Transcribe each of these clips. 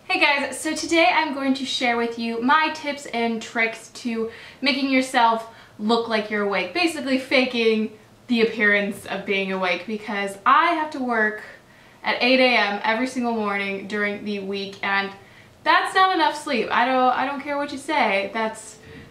Hey guys, so today I'm going to share with you my tips and tricks to making yourself look like you're awake. Basically faking the appearance of being awake, because I have to work at 8 a.m. every single morning during the week, and that's not enough sleep. I don't care what you say.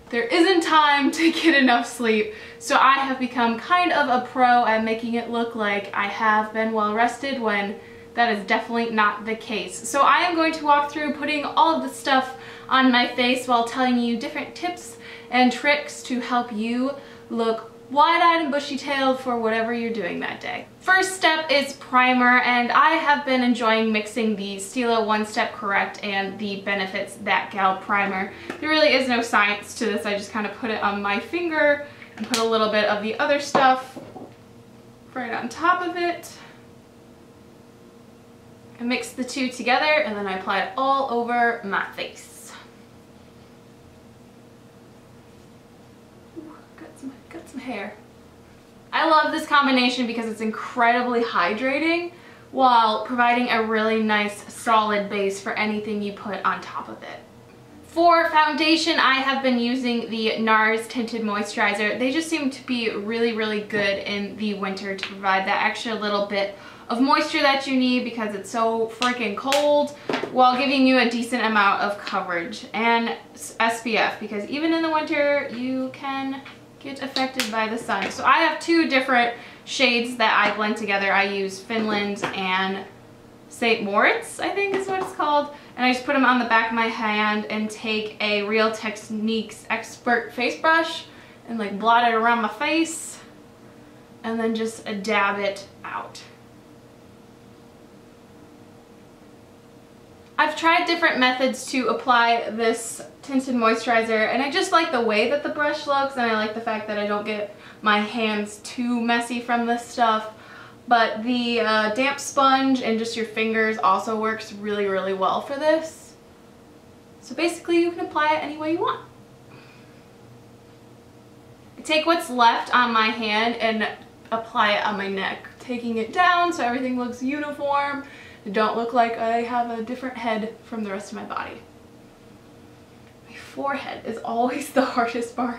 There isn't time to get enough sleep. So I have become kind of a pro at making it look like I have been well rested, when that is definitely not the case. So I am going to walk through putting all of the stuff on my face while telling you different tips and tricks to help you look wide-eyed and bushy-tailed for whatever you're doing that day. First step is primer, and I have been enjoying mixing the Stila One Step Correct and the Benefits That Gal primer. There really is no science to this. I just kind of put it on my finger and put a little bit of the other stuff right on top of it. I mix the two together and then I apply it all over my face. Ooh, got some hair. I love this combination because it's incredibly hydrating while providing a really nice solid base for anything you put on top of it. For foundation, I have been using the NARS Tinted Moisturizer. They just seem to be really good in the winter to provide that extra little bit of moisture that you need because it's so freaking cold, while giving you a decent amount of coverage, and SPF, because even in the winter you can get affected by the sun. So I have two different shades that I blend together. I use Finland and St. Moritz, I think is what it's called, and I just put them on the back of my hand and take a Real Techniques Expert face brush and like blot it around my face and then just dab it out. I've tried different methods to apply this tinted moisturizer, and I just like the way that the brush looks, and I like the fact that I don't get my hands too messy from this stuff. But the damp sponge and just your fingers also works really well for this. So basically you can apply it any way you want. I take what's left on my hand and apply it on my neck, taking it down so everything looks uniform. Don't look like I have a different head from the rest of my body. My forehead is always the hardest part.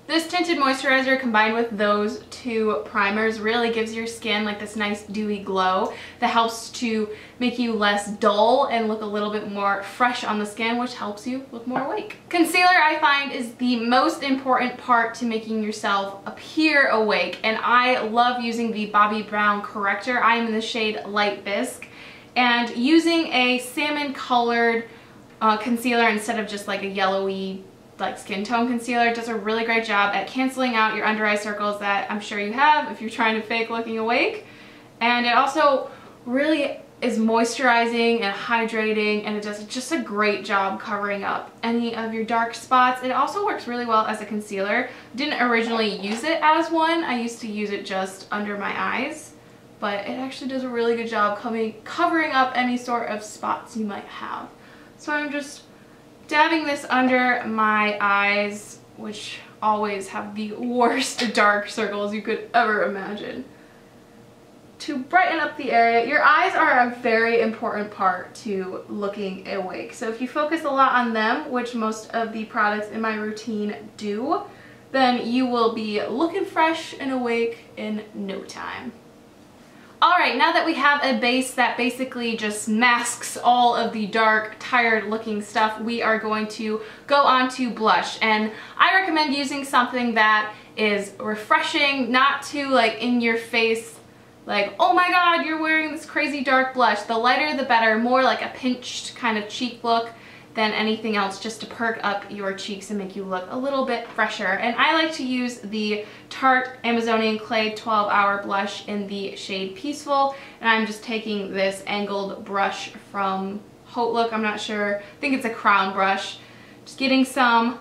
This tinted moisturizer combined with those two primers really gives your skin like this nice dewy glow that helps to make you less dull and look a little bit more fresh on the skin, which helps you look more awake. Concealer, I find, is the most important part to making yourself appear awake, and I love using the Bobbi Brown Corrector. I am in the shade Light Bisque, and using a salmon colored concealer instead of just like a yellowy like skin tone concealer does a really great job at canceling out your under eye circles that I'm sure you have if you're trying to fake looking awake. And it also really is moisturizing and hydrating, and it does just a great job covering up any of your dark spots. It also works really well as a concealer. Didn't originally use it as one. I used to use it just under my eyes, but it actually does a really good job covering up any sort of spots you might have. So I'm just dabbing this under my eyes, which always have the worst dark circles you could ever imagine. To brighten up the area, your eyes are a very important part to looking awake. So if you focus a lot on them, which most of the products in my routine do, then you will be looking fresh and awake in no time. Alright, now that we have a base that basically just masks all of the dark, tired looking stuff, we are going to go on to blush. And I recommend using something that is refreshing, not too like in your face, like, oh my god, you're wearing this crazy dark blush. The lighter the better, more like a pinched kind of cheek look than anything else, just to perk up your cheeks and make you look a little bit fresher. And I like to use the Tarte Amazonian Clay 12-Hour Blush in the shade Peaceful, and I'm just taking this angled brush from Haute Look, I'm not sure, I think it's a crown brush. Just getting some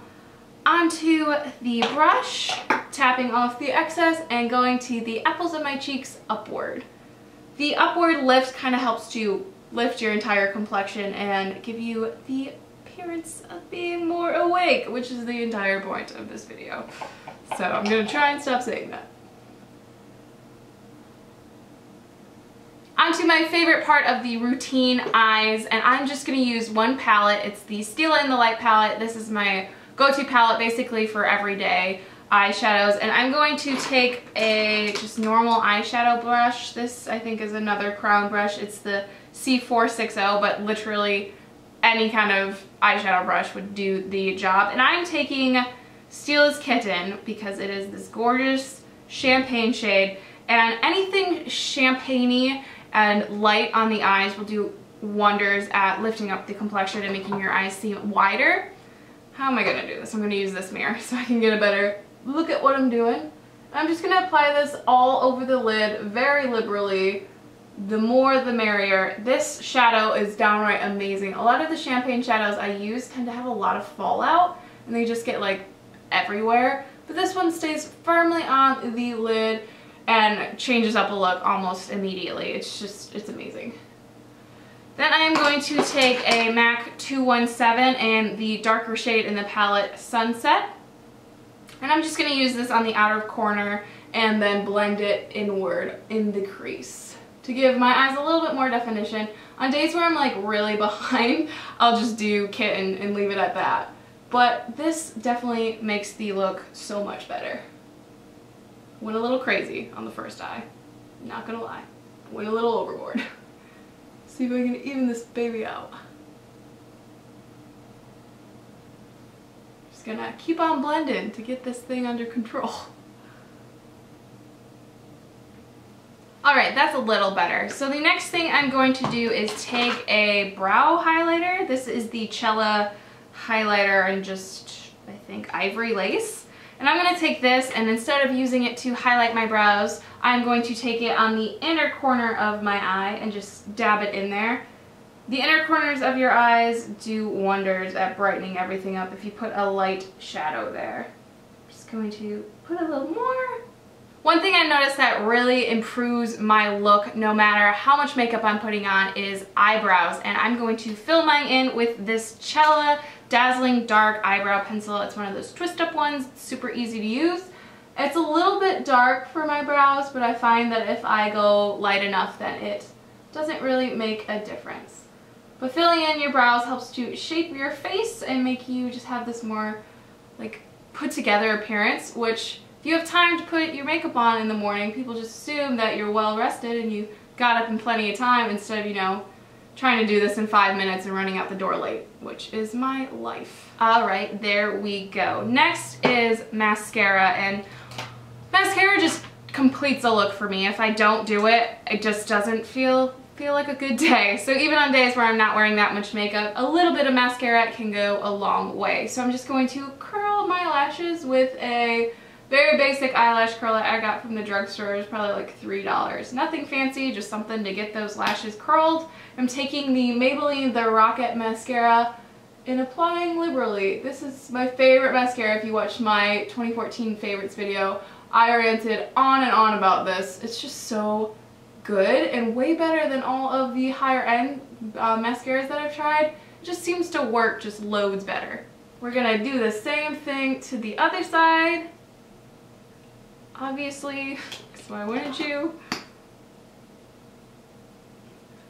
onto the brush, tapping off the excess, and going to the apples of my cheeks upward. The upward lift kind of helps to lift your entire complexion and give you the appearance of being more awake, which is the entire point of this video. So I'm gonna try and stop saying that. Onto my favorite part of the routine, eyes, and I'm just going to use one palette. It's the Stila in the Light palette. This is my go-to palette basically for everyday eyeshadows, and I'm going to take a just normal eyeshadow brush. This I think is another Crown brush. It's the C460, but literally any kind of eyeshadow brush would do the job. And I'm taking Stila's Kitten because it is this gorgeous champagne shade, and anything champagne-y and light on the eyes will do wonders at lifting up the complexion and making your eyes seem wider. How am I going to do this? I'm going to use this mirror so I can get a better look at what I'm doing. I'm just going to apply this all over the lid very liberally. The more the merrier. This shadow is downright amazing. A lot of the champagne shadows I use tend to have a lot of fallout and they just get like everywhere. But this one stays firmly on the lid and changes up a look almost immediately. It's amazing. Then I am going to take a MAC 217 and the darker shade in the palette Sunset. And I'm just going to use this on the outer corner and then blend it inward in the crease to give my eyes a little bit more definition. On days where I'm like really behind, I'll just do Kitten and leave it at that. But this definitely makes the look so much better. Went a little crazy on the first eye, not gonna lie. Went a little overboard. See if I can even this baby out. Just gonna keep on blending to get this thing under control. Alright, that's a little better. So the next thing I'm going to do is take a brow highlighter. This is the Chella highlighter and just, I think, ivory lace. And I'm going to take this, and instead of using it to highlight my brows, I'm going to take it on the inner corner of my eye and just dab it in there. The inner corners of your eyes do wonders at brightening everything up if you put a light shadow there. I'm just going to put a little more. One thing I noticed that really improves my look no matter how much makeup I'm putting on is eyebrows, and I'm going to fill mine in with this Chella Dazzling Dark Eyebrow Pencil. It's one of those twist up ones. It's super easy to use. It's a little bit dark for my brows, but I find that if I go light enough then it doesn't really make a difference. But filling in your brows helps to shape your face and make you just have this more like put together appearance, which if you have time to put your makeup on in the morning, people just assume that you're well rested and you got up in plenty of time instead of, you know, trying to do this in 5 minutes and running out the door late, which is my life. Alright, there we go. Next is mascara, and mascara just completes a look for me. If I don't do it, it just doesn't feel like a good day. So even on days where I'm not wearing that much makeup, a little bit of mascara can go a long way. So I'm just going to curl my lashes with a very basic eyelash curler I got from the drugstore. It's probably like $3. Nothing fancy, just something to get those lashes curled. I'm taking the Maybelline The Rocket Mascara and applying liberally. This is my favorite mascara. If you watched my 2014 favorites video, I ranted on and on about this. It's just so good and way better than all of the higher end mascaras that I've tried. It just seems to work just loads better. We're gonna do the same thing to the other side. Obviously, so why wouldn't you?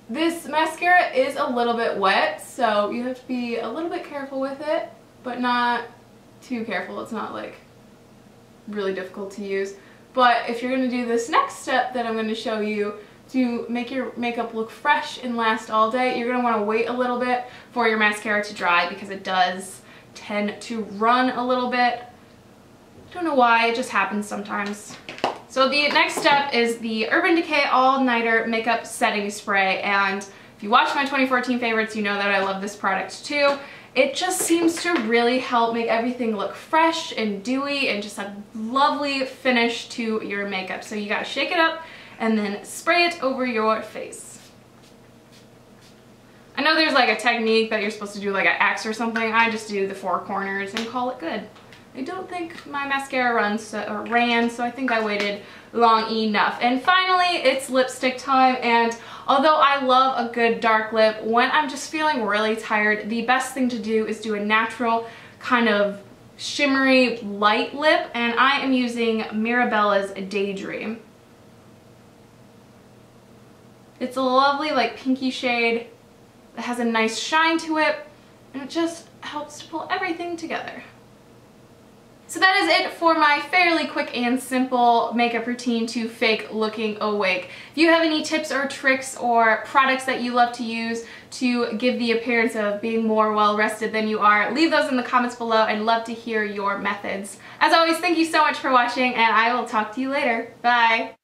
This mascara is a little bit wet, so you have to be a little bit careful with it, but not too careful. It's not like really difficult to use. But if you're going to do this next step that I'm going to show you to make your makeup look fresh and last all day, you're going to want to wait a little bit for your mascara to dry because it does tend to run a little bit. Don't know why, it just happens sometimes. So the next step is the Urban Decay All Nighter Makeup Setting Spray, and if you watch my 2014 favorites, you know that I love this product too. It just seems to really help make everything look fresh and dewy and just a lovely finish to your makeup. So you gotta shake it up and then spray it over your face. I know there's like a technique that you're supposed to do like an X or something. I just do the 4 corners and call it good. I don't think my mascara ran, so I think I waited long enough. And finally, it's lipstick time, and although I love a good dark lip, when I'm just feeling really tired, the best thing to do is do a natural kind of shimmery light lip, and I am using Mirabella's Daydream. It's a lovely like pinky shade that has a nice shine to it, and it just helps to pull everything together. So that is it for my fairly quick and simple makeup routine to fake looking awake. If you have any tips or tricks or products that you love to use to give the appearance of being more well rested than you are, leave those in the comments below. I'd love to hear your methods. As always, thank you so much for watching, and I will talk to you later. Bye!